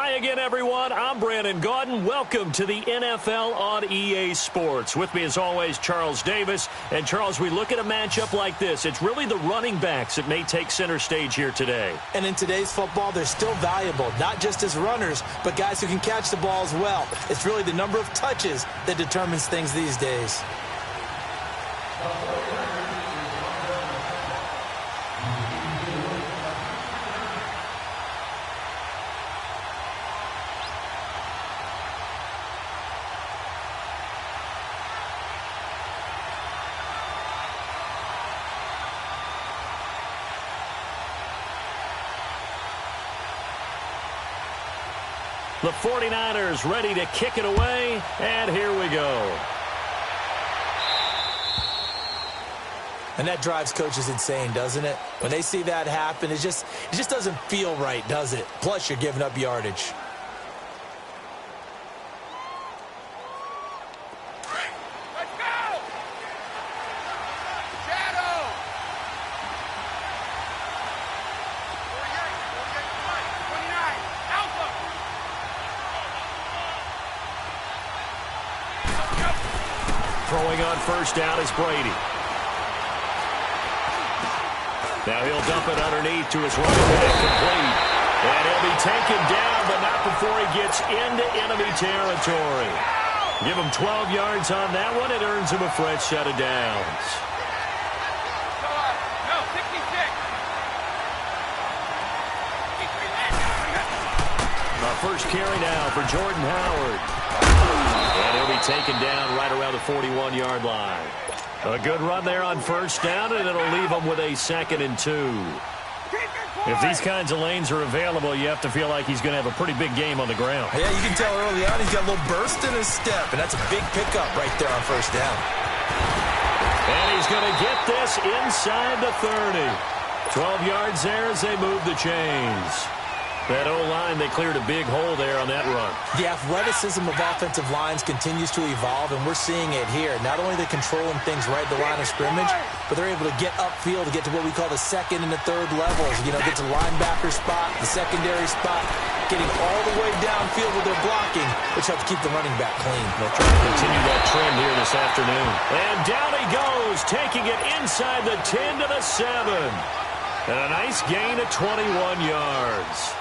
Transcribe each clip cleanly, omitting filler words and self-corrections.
Hi again, everyone. I'm Brandon Gaudin. Welcome to the NFL on EA Sports. With me, as always, Charles Davis. And, Charles, we look at a matchup like this. It's really the running backs that may take center stage here today. And in today's football, they're still valuable, not just as runners, but guys who can catch the ball as well. It's really the number of touches that determines things these days. The 49ers ready to kick it away, and here we go. And that drives coaches insane, doesn't it? When they see that happen, it just doesn't feel right, does it? Plus, you're giving up yardage. Throwing on first down is Brady. Now he'll dump it underneath to his running back, complete. And he'll be taken down, but not before he gets into enemy territory. Give him 12 yards on that one. It earns him a fresh set of downs. First carry now for Jordan Howard. And he'll be taken down right around the 41-yard line. A good run there on first down, and it'll leave him with a 2nd and 2. If these kinds of lanes are available, you have to feel like he's going to have a pretty big game on the ground. Yeah, you can tell early on he's got a little burst in his step, and that's a big pickup right there on first down. And he's going to get this inside the 30. 12 yards there as they move the chains. That O-line, they cleared a big hole there on that run. The athleticism of offensive lines continues to evolve, and we're seeing it here. Not only are they controlling things right at the line of scrimmage, but they're able to get upfield to get to what we call the 2nd and the 3rd levels. You know, get to linebacker spot, the secondary spot, getting all the way downfield with their blocking, which helps keep the running back clean. They'll try to continue that trend here this afternoon. And down he goes, taking it inside the 10 to the 7. And a nice gain of 21 yards.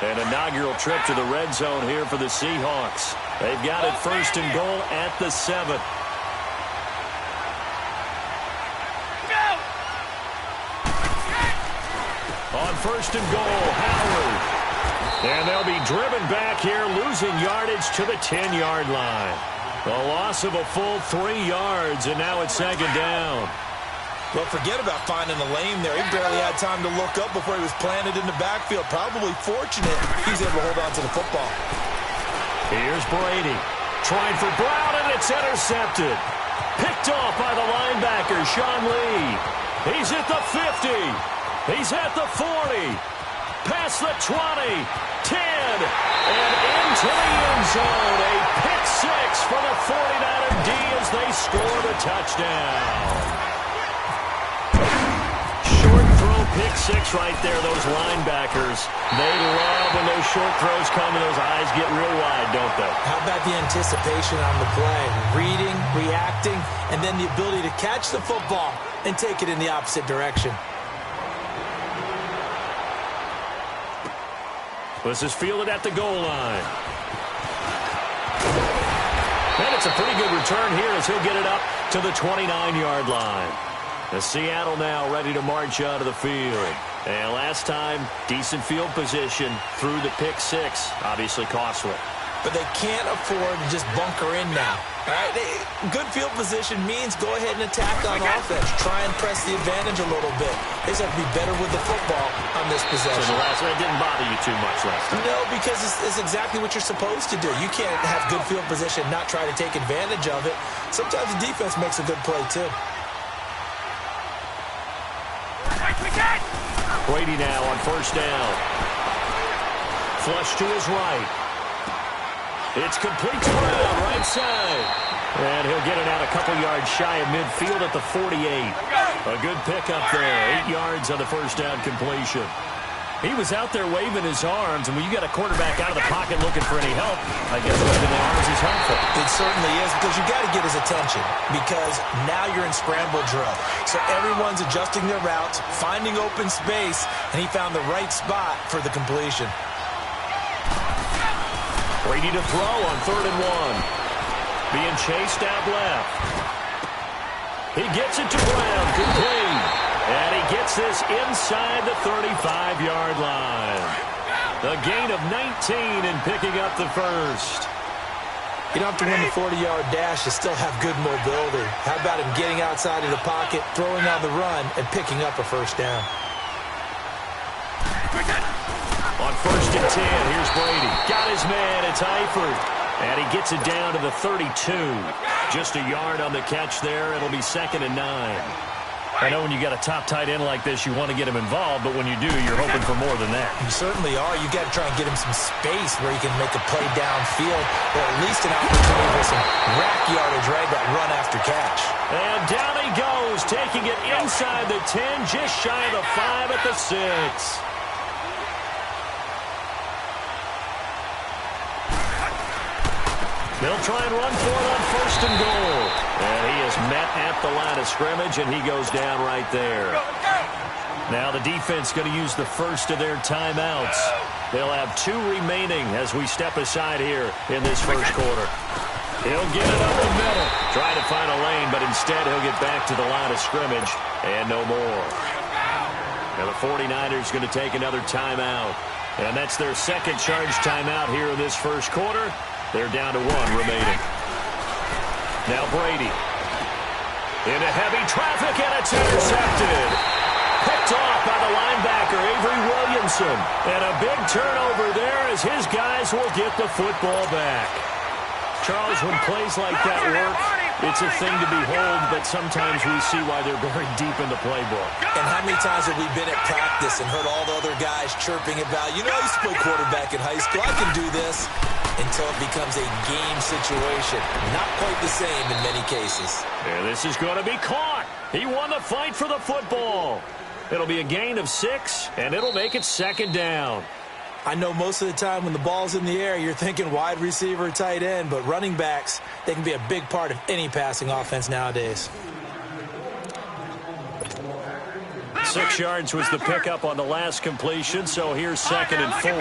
An inaugural trip to the red zone here for the Seahawks. They've got it 1st and goal at the 7. On 1st and goal, Howard. And they'll be driven back here, losing yardage to the 10-yard line. A loss of a full 3 yards, and now it's 2nd down. Well, forget about finding a lane there. He barely had time to look up before he was planted in the backfield. Probably fortunate he's able to hold on to the football. Here's Brady. Trying for Brown, and it's intercepted. Picked off by the linebacker, Sean Lee. He's at the 50. He's at the 40. Past the 20. 10. And into the end zone. A pick 6 for the 49er D as they score the touchdown. Pick 6 right there, those linebackers. They love when those short throws come and those eyes get real wide, don't they? How about the anticipation on the play? Reading, reacting, and then the ability to catch the football and take it in the opposite direction. This is fielded at the goal line. And it's a pretty good return here as he'll get it up to the 29-yard line. The Seattle now ready to march out of the field. And last time, decent field position through the pick 6. Obviously costly. But they can't afford to just bunker in now. All right? Good field position means go ahead and attack on offense. Try and press the advantage a little bit. They just have to be better with the football on this possession. So the last one didn't bother you too much last time? No, because it's exactly what you're supposed to do. You can't have good field position and not try to take advantage of it. Sometimes the defense makes a good play, too. Brady now on first down. Flush to his right. It's complete to Brown, right side. And he'll get it out a couple yards shy of midfield at the 48. A good pickup there. 8 yards on the first down completion. He was out there waving his arms, and when you got a quarterback out of the pocket looking for any help, I guess waving the arms is helpful. It certainly is, because you got to get his attention, because now you're in scramble drill. So everyone's adjusting their routes, finding open space, and he found the right spot for the completion. Brady to throw on 3rd and 1. Being chased out left. He gets it to Brown, complete. And he gets this inside the 35-yard line. A gain of 19 and picking up the first. You don't have to win the 40-yard dash to still have good mobility. How about him getting outside of the pocket, throwing on the run, and picking up a first down? On 1st and 10, here's Brady. Got his man, it's Eifert. And he gets it down to the 32. Just a yard on the catch there. It'll be 2nd and 9. I know when you got a top tight end like this, you want to get him involved, but when you do, you're hoping for more than that. You certainly are. You got to try and get him some space where he can make a play downfield, or at least an opportunity for some rack yardage, right? That run after catch. And down he goes, taking it inside the 10, just shy of the 5 at the 6. They'll try and run for it on 1st and goal. And he is met at the line of scrimmage, and he goes down right there. Now the defense going to use the first of their timeouts. They'll have 2 remaining as we step aside here in this first quarter. He'll get it up the middle. Try to find a lane, but instead he'll get back to the line of scrimmage and no more. Now the 49ers going to take another timeout. And that's their second charge timeout here in this first quarter. They're down to 1 remaining. Now Brady. Into heavy traffic, and it's intercepted. Picked off by the linebacker, Avery Williamson. And a big turnover there as his guys will get the football back. Charles, when plays like that work, it's a thing to behold, but sometimes we see why they're very deep in the playbook. And how many times have we been at practice and heard all the other guys chirping about, you know, I used to play quarterback in high school, I can do this, until it becomes a game situation. Not quite the same in many cases. And this is going to be caught. He won the fight for the football. It'll be a gain of 6, and it'll make it 2nd down. I know most of the time when the ball's in the air, you're thinking wide receiver, tight end, but running backs, they can be a big part of any passing offense nowadays. 6 yards was the pickup on the last completion, so here's 2nd and 4.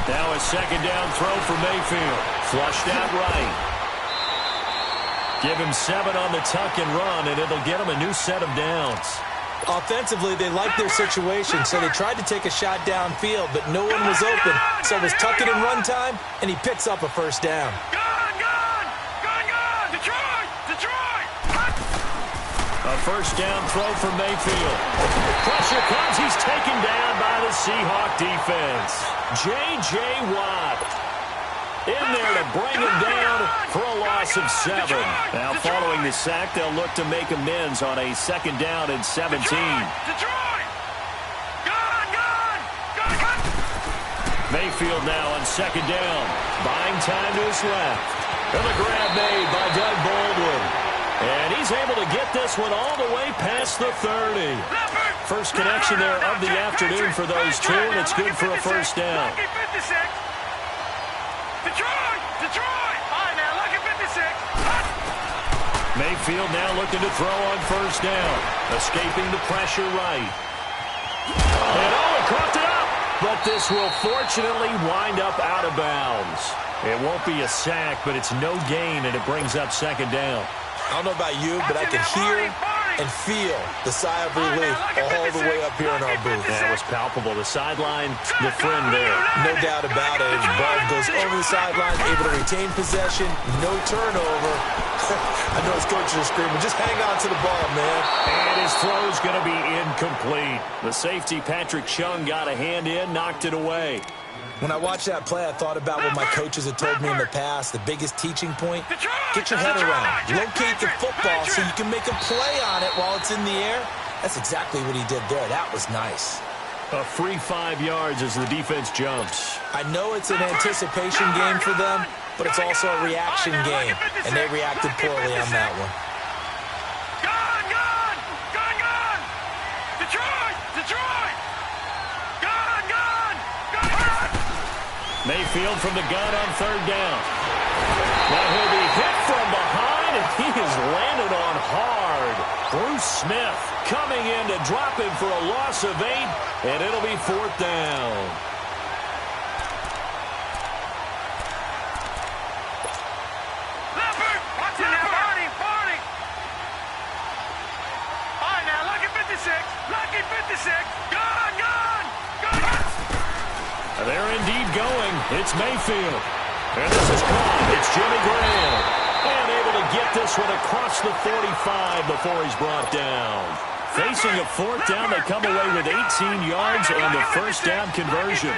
Now a 2nd down throw for Mayfield. Flushed out right. Give him 7 on the tuck and run, and it'll get him a new set of downs. Offensively, they liked their situation, so they tried to take a shot downfield, but no one was open. So it was tuck it and run time, and he picks up a first down. Detroit! A first down throw for Mayfield. Pressure comes. He's taken down by the Seahawk defense. J.J. Watt in there to bring him down for a loss of 7. Now, following the sack, they'll look to make amends on a 2nd down and 17. Detroit! Mayfield now on 2nd down. Buying time to his left. And the grab made by Doug Baldwin. And he's able to get this one all the way past the 30. First connection there of the afternoon for those 2, and it's good for a first down. Detroit! All right, now, lucky 56. Mayfield now looking to throw on first down. Escaping the pressure right. And caught it up. But this will fortunately wind up out of bounds. It won't be a sack, but it's no gain, and it brings up 2nd down. I don't know about you, but I can hear and feel the sigh of relief all the way up here in our booth. That was palpable. The sideline, the friend there. No doubt about it. His ball goes over the sideline, able to retain possession, no turnover. I know his coaches are screaming, just hang on to the ball, man. And his throw's going to be incomplete. The safety, Patrick Chung, got a hand in, knocked it away. When I watched that play, I thought about what my coaches had told me in the past. The biggest teaching point, get your head around. Locate the football so you can make a play on it while it's in the air. That's exactly what he did there. That was nice. A free 5 yards as the defense jumps. I know it's an anticipation game for them, but it's also a reaction game, and they reacted poorly on that one. Mayfield from the gun on third down. Now he'll be hit from behind, and he is landed on hard. Bruce Smith coming in to drop him for a loss of 8, and it'll be fourth down. Leopard! Watch it now, Barney! Barney! All right, now, lucky 56! Lucky 56! Gone! Gone! Gone! They're indeed going. It's Mayfield. And this is caught. It's Jimmy Graham. And able to get this one across the 45 before he's brought down. Facing a fourth down, they come away with 18 yards and the first down conversion.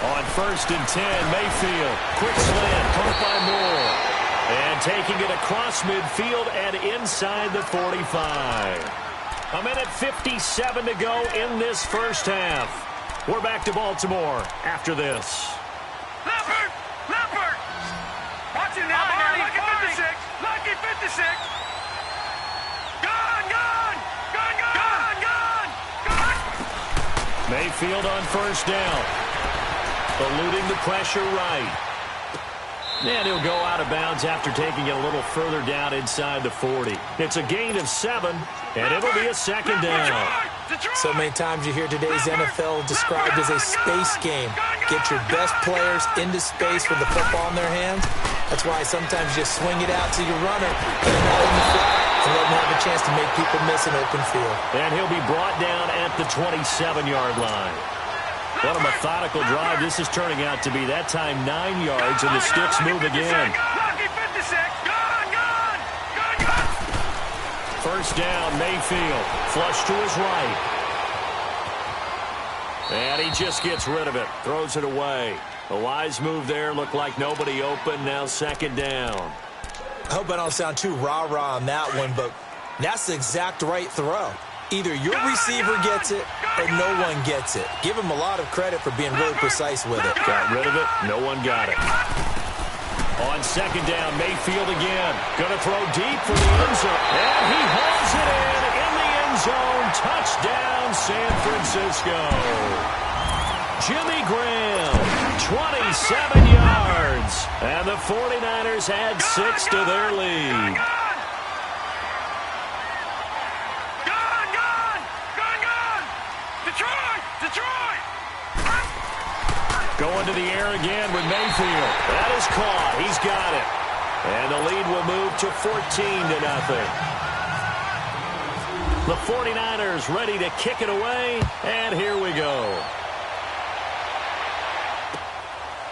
On first and 10, Mayfield. Quick slant, caught by Moore. And taking it across midfield and inside the 45. A minute 57 to go in this first half. We're back to Baltimore after this. Leopard! Leopard! Watch it now, Barney! Lucky 56! Lucky 56! Gone! Gone! Gone! Gone! Gone! Gone! Mayfield on first down. Eluding the pressure right. And he'll go out of bounds after taking it a little further down inside the 40. It's a gain of 7, and it'll be a second down. So many times you hear today's NFL described as a space game. Get your best players into space with the football in their hands. That's why sometimes you just swing it out to your runner, get him out in the flat, and let him have a chance to make people miss an open field. And he'll be brought down at the 27-yard line. What a methodical drive this is turning out to be. That time 9 yards, and the sticks move again. First down, Mayfield. Flush to his right. And he just gets rid of it. Throws it away. A wise move there. Looked like nobody open. Now second down. I hope I don't sound too rah-rah on that one, but that's the exact right throw. Either your receiver gets it or no one gets it. Give him a lot of credit for being really precise with it. Got rid of it. No one got it. On second down, Mayfield again. Going to throw deep for the end zone. And he hauls it in the end zone. Touchdown, San Francisco. Jimmy Graham, 27 yards. And the 49ers add 6 to their lead. Going to the air again with Mayfield. That is caught. He's got it. And the lead will move to 14-0. The 49ers ready to kick it away. And here we go.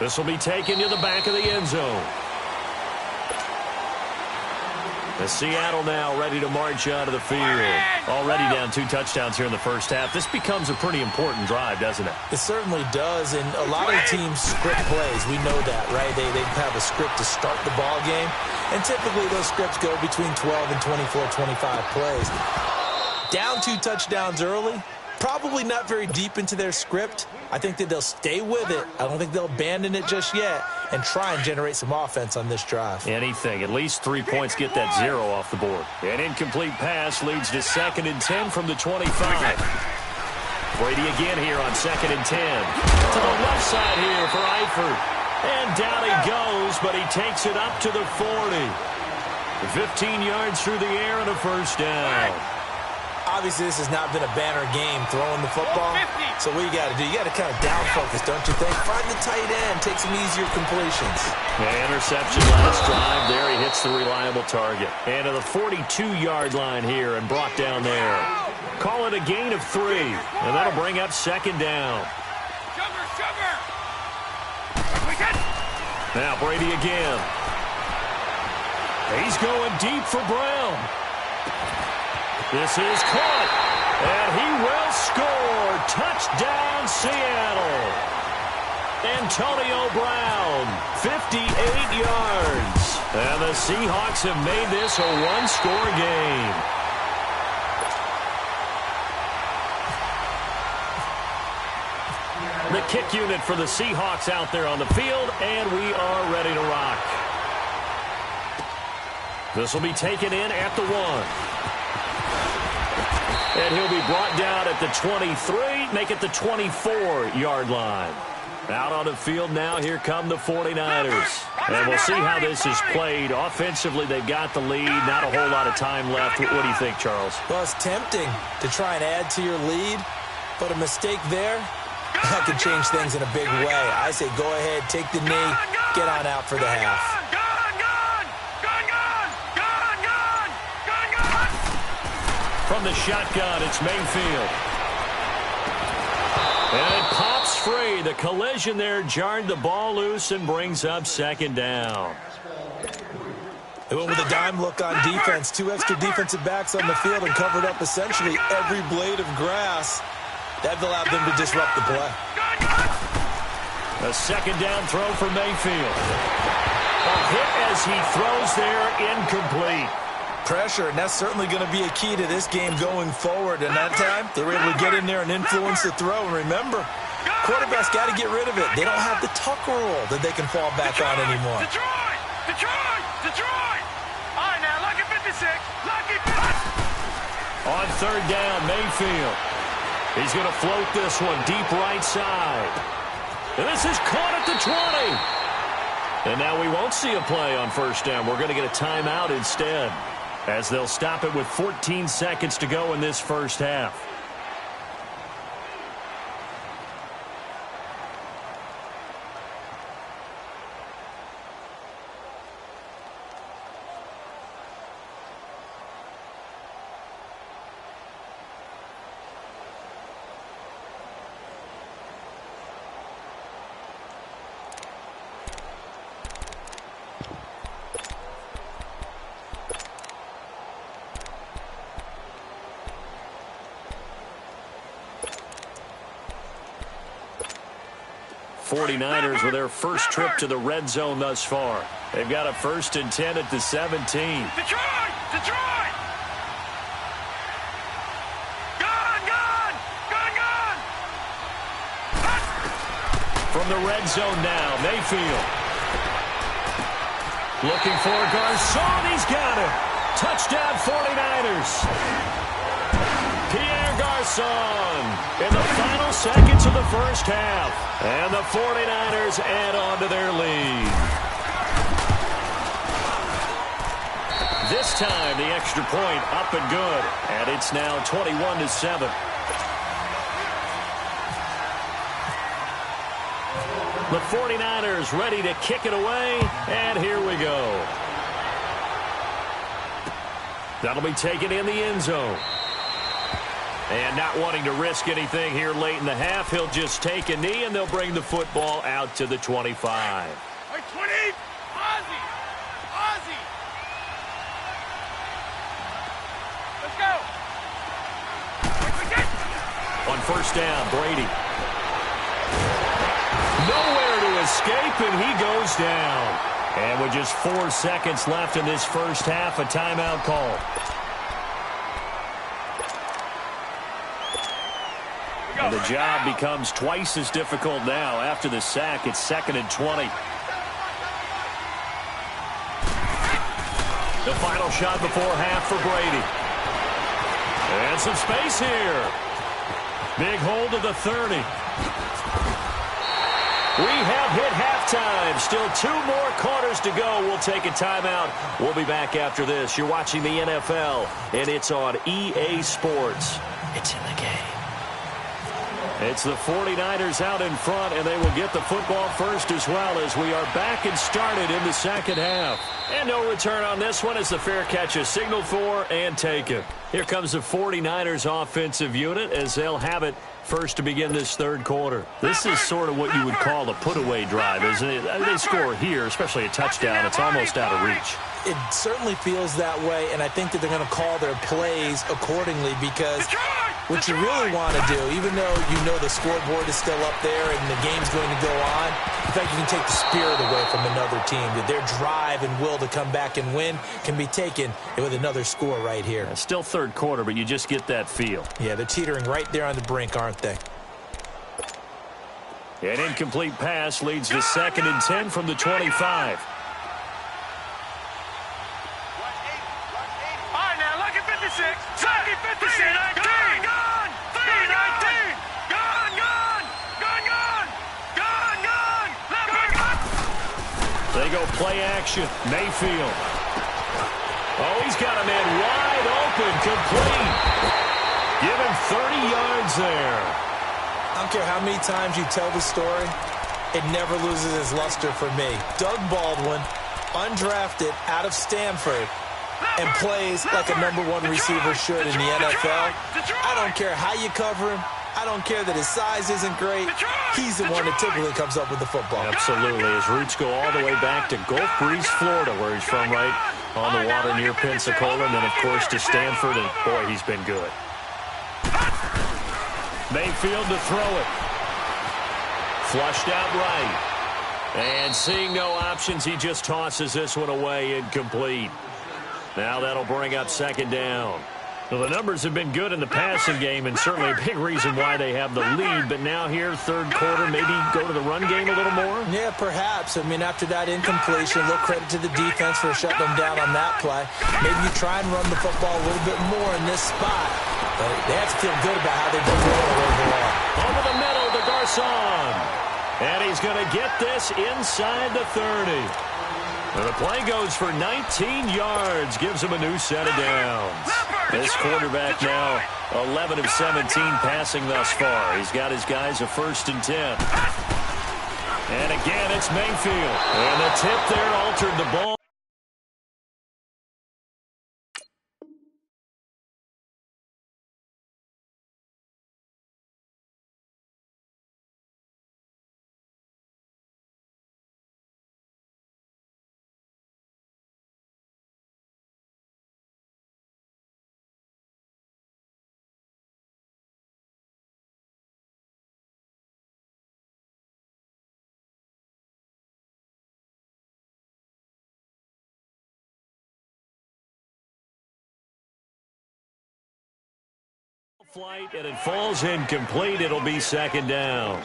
This will be taken to the back of the end zone. The Seattle now ready to march out of the field. Already down 2 touchdowns here in the first half. This becomes a pretty important drive, doesn't it? It certainly does, and a lot of teams script plays. We know that, right? They have a script to start the ball game, and typically those scripts go between 12 and 24, 25 plays. Down 2 touchdowns early, probably not very deep into their script. I think that they'll stay with it. I don't think they'll abandon it just yet and try and generate some offense on this drive. Anything. At least 3 points get that 0 off the board. An incomplete pass leads to 2nd and 10 from the 25. Brady again here on 2nd and 10. To the left side here for Eifert. And down he goes, but he takes it up to the 40. 15 yards through the air and a first down. Obviously, this has not been a banner game throwing the football. So what you got to do, you got to kind of down focus, don't you think? Find the tight end, take some easier completions. Interception last drive. There he hits the reliable target. And to the 42-yard line here and brought down there. Call it a gain of 3. And that'll bring up second down. Now Brady again. He's going deep for Brown. This is caught, and he will score. Touchdown, Seattle. Antonio Brown, 58 yards. And the Seahawks have made this a one-score game. The kick unit for the Seahawks out there on the field, and we are ready to rock. This will be taken in at the 1. And he'll be brought down at the 23, make it the 24-yard line. Out on the field now, here come the 49ers. And we'll see how this is played. Offensively, they've got the lead. Not a whole lot of time left. What do you think, Charles? Well, it's tempting to try and add to your lead, but a mistake there, that could change things in a big way. I say go ahead, take the knee, get on out for the half. From the shotgun, it's Mayfield. And it pops free. The collision there jarred the ball loose and brings up second down. They went with a dime look on defense. 2 extra defensive backs on the field and covered up essentially every blade of grass. That allowed them to disrupt the play. A second down throw for Mayfield. A hit as he throws there, incomplete. Pressure, and that's certainly going to be a key to this game going forward. And that time, they were able to get in there and influence the throw. And remember, quarterbacks got to get rid of it. They don't have the tuck rule that they can fall back on anymore. Detroit! All right, now, lucky 56. Lucky 56. On third down, Mayfield. He's going to float this one deep right side. And this is caught at the 20. And now we won't see a play on first down. We're going to get a timeout instead, as they'll stop it with 14 seconds to go in this first half. '49ers with their first trip to the red zone thus far. They've got a 1st and 10 at the 17. Detroit! Gone! From the red zone now, Mayfield. Looking for Garcon. He's got it. Touchdown 49ers. Pierre Garcon in the final seconds of the first half. And the 49ers add on to their lead. This time, the extra point up and good. And it's now 21-7. The 49ers ready to kick it away. And here we go. That'll be taken in the end zone. And not wanting to risk anything here late in the half, he'll just take a knee, and they'll bring the football out to the 25. Hey, 20! Ozzie! Let's go! On first down, Brady. Nowhere to escape, and he goes down. And with just 4 seconds left in this first half, a timeout call. And the job becomes twice as difficult now. After the sack, it's 2nd and 20. The final shot before half for Brady. And some space here. Big hold of the 30. We have hit halftime. Still 2 more quarters to go. We'll take a timeout. We'll be back after this. You're watching the NFL, and it's on EA Sports. It's in the game. It's the 49ers out in front, and they will get the football first as well, as we are back and started in the second half. And no return on this one as the fair catch is signaled for and taken. Here comes the 49ers offensive unit as they'll have it first to begin this third quarter. This is sort of what you would call a put-away drive, isn't it? They score here, especially a touchdown. It's almost out of reach. It certainly feels that way, and I think that they're going to call their plays accordingly, because what you really want to do, even though you know the scoreboard is still up there and the game's going to go on, in fact, you can take the spirit away from another team. That their drive and will to come back and win can be taken with another score right here. It's still third quarter, but you just get that feel. Yeah, they're teetering right there on the brink, aren't they? An incomplete pass leads to 2nd and 10 from the 25. All right, now, lucky 56. Lucky 56. go play action. Mayfield. Oh, he's got a man wide open, complete. Give him 30 yards there. I don't care how many times you tell the story, it never loses its luster for me. Doug Baldwin, undrafted out of Stanford, and plays like a #1 receiver should in the NFL. I don't care how you cover him. I don't care that his size isn't great. He's the one that typically comes up with the football. Absolutely. His roots go all the way back to Gulf Breeze, Florida, where he's from, right on the water near Pensacola, and then, of course, to Stanford, and, boy, he's been good. Mayfield to throw it. Flushed out right. And seeing no options, he just tosses this one away, incomplete. Now that'll bring up second down. Well, the numbers have been good in the passing game, and certainly a big reason why they have the lead. But now here, third quarter, maybe go to the run game a little more? Yeah, perhaps. I mean, after that incompletion, a little credit to the defense for shutting them down on that play. Maybe you try and run the football a little bit more in this spot. But they have to feel good about how they've been rolling overall. Over the middle to Garcon. And he's going to get this inside the 30. And the play goes for 19 yards, gives him a new set of downs. This quarterback now 11 of 17 passing thus far. He's got his guys a 1st and 10. And again, it's Mayfield. And the tip there altered the ball. Flight, and it falls incomplete. It'll be second down.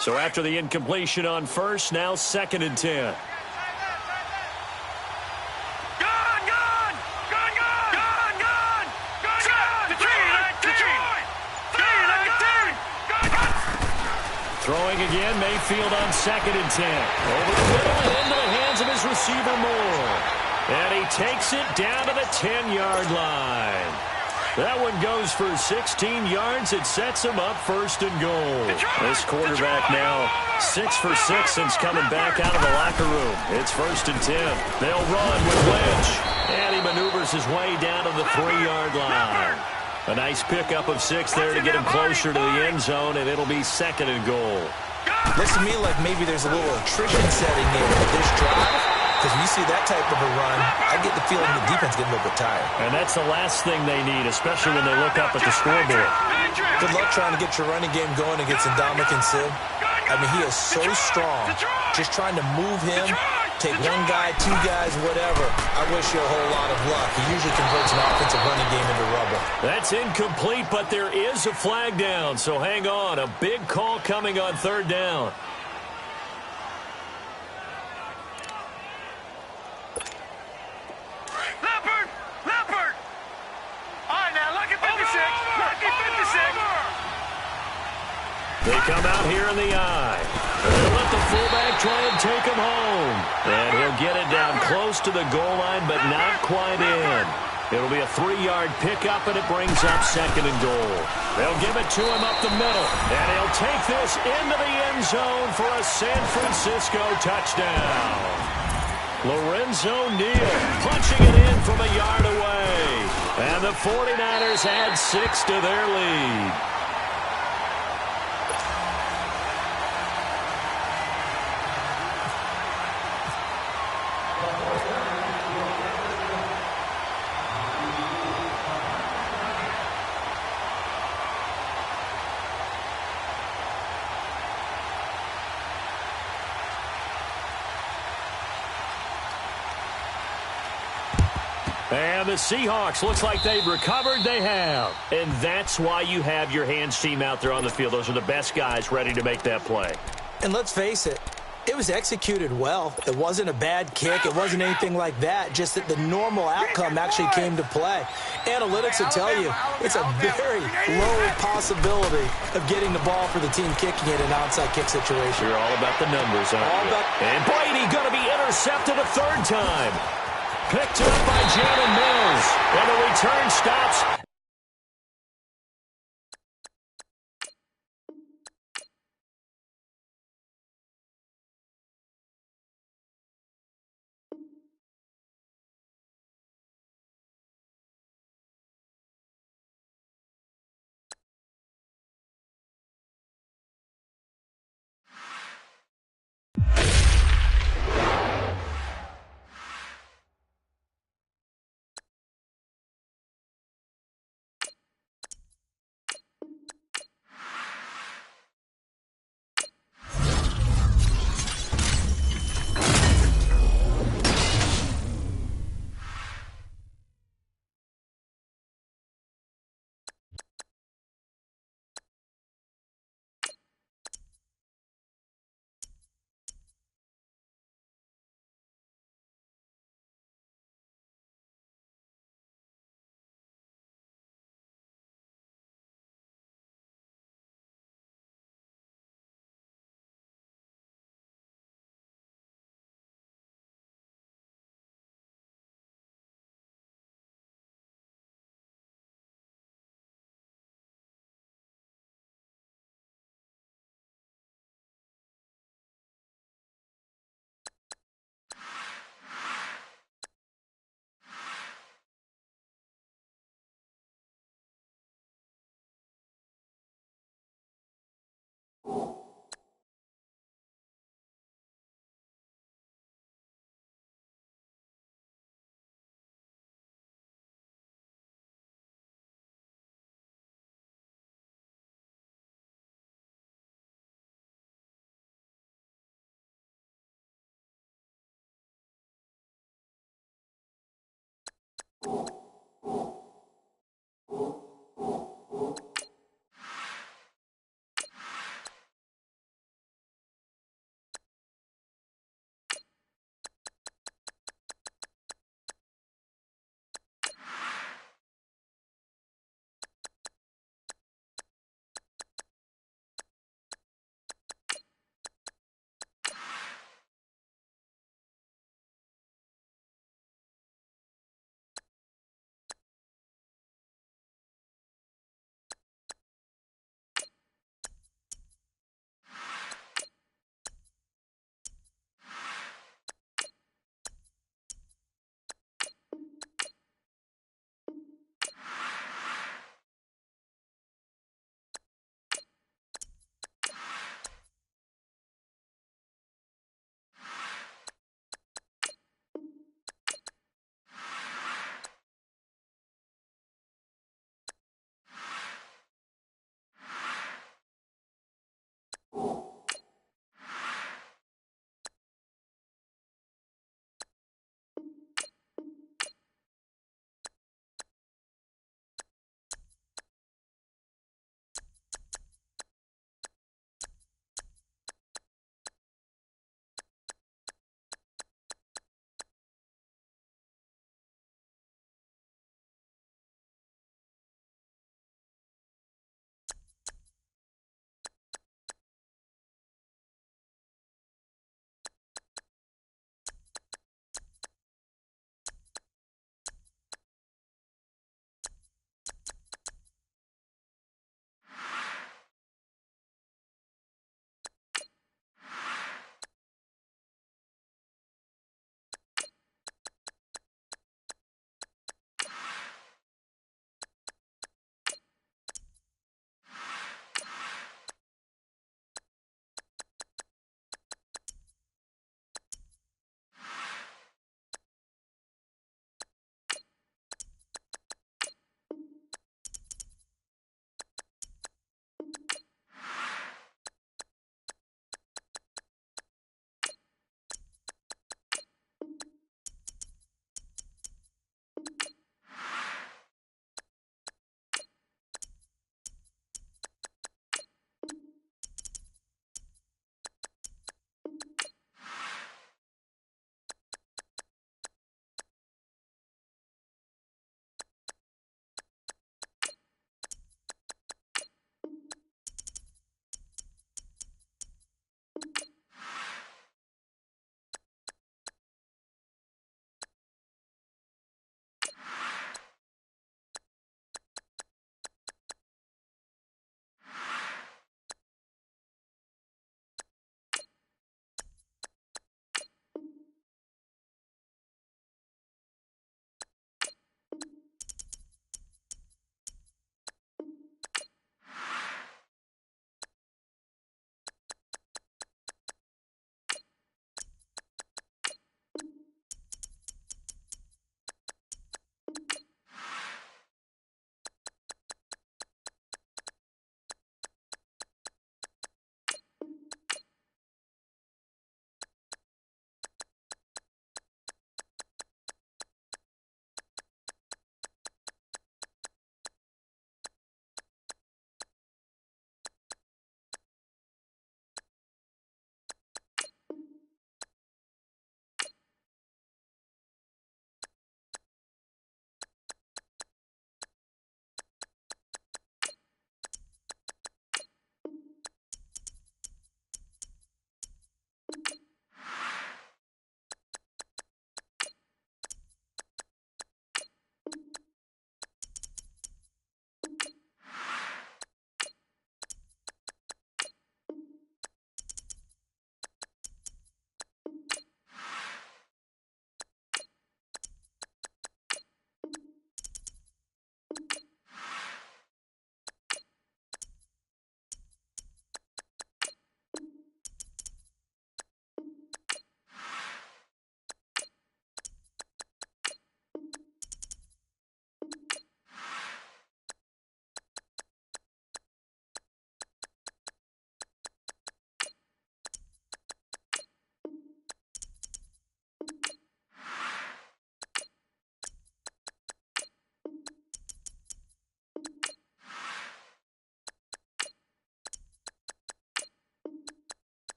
So after the incompletion on first, now 2nd and 10. Throwing again, Mayfield on 2nd and 10. Over the middle and into the hands of his receiver Moore. And he takes it down to the 10-yard line. That one goes for 16 yards. It sets him up 1st and goal. This quarterback now 6 for 6 since coming back out of the locker room. It's 1st and 10. They'll run with Lynch. And he maneuvers his way down to the 3-yard line. A nice pickup of 6 there to get him closer to the end zone, and it'll be 2nd and goal. Looks to me like maybe there's a little attrition setting in with this drive, because when you see that type of a run, I get the feeling the defense getting a little bit tired. And that's the last thing they need, especially when they look up at the scoreboard. Good luck trying to get your running game going against Ndamukong Suh. I mean, he is so strong. Just trying to move him, take one guy, 2 guys, whatever. I wish you a whole lot of luck. He usually converts an offensive running game into rubble. That's incomplete, but there is a flag down, so hang on. A big call coming on 3rd down. Leopard! All right, now, lucky 56. Lucky 56. They come out here in the eye. They'll let the fullback try and take him home. And he'll get it down close to the goal line, but not quite in. It'll be a 3-yard pickup, and it brings up 2nd and goal. They'll give it to him up the middle, and he'll take this into the end zone for a San Francisco touchdown. Lorenzo Neal punching it in from a yard away. And the 49ers add 6 to their lead. And the Seahawks, looks like they've recovered. They have. And that's why you have your hands team out there on the field. Those are the best guys ready to make that play. And let's face it, It was executed well. It wasn't a bad kick. It wasn't anything like that. Just that the normal outcome actually came to play. Analytics will tell you it's a very low possibility of getting the ball for the team kicking it in an onside kick situation. You're all about the numbers, aren't you? And Brady going to be intercepted a third time. Picked up by Jalen Mills. And the return stops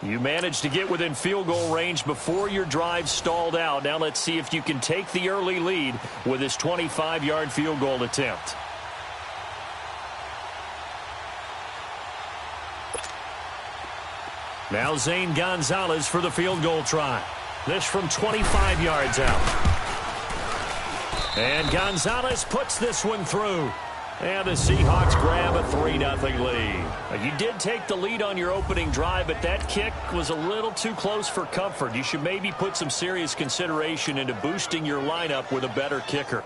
You managed to get within field goal range before your drive stalled out. Now let's see if you can take the early lead with this 25-yard field goal attempt. Now Zane Gonzalez for the field goal try. This from 25 yards out. And Gonzalez puts this one through. And the Seahawks grab a 3-0 lead. You did take the lead on your opening drive, but that kick was a little too close for comfort. You should maybe put some serious consideration into boosting your lineup with a better kicker.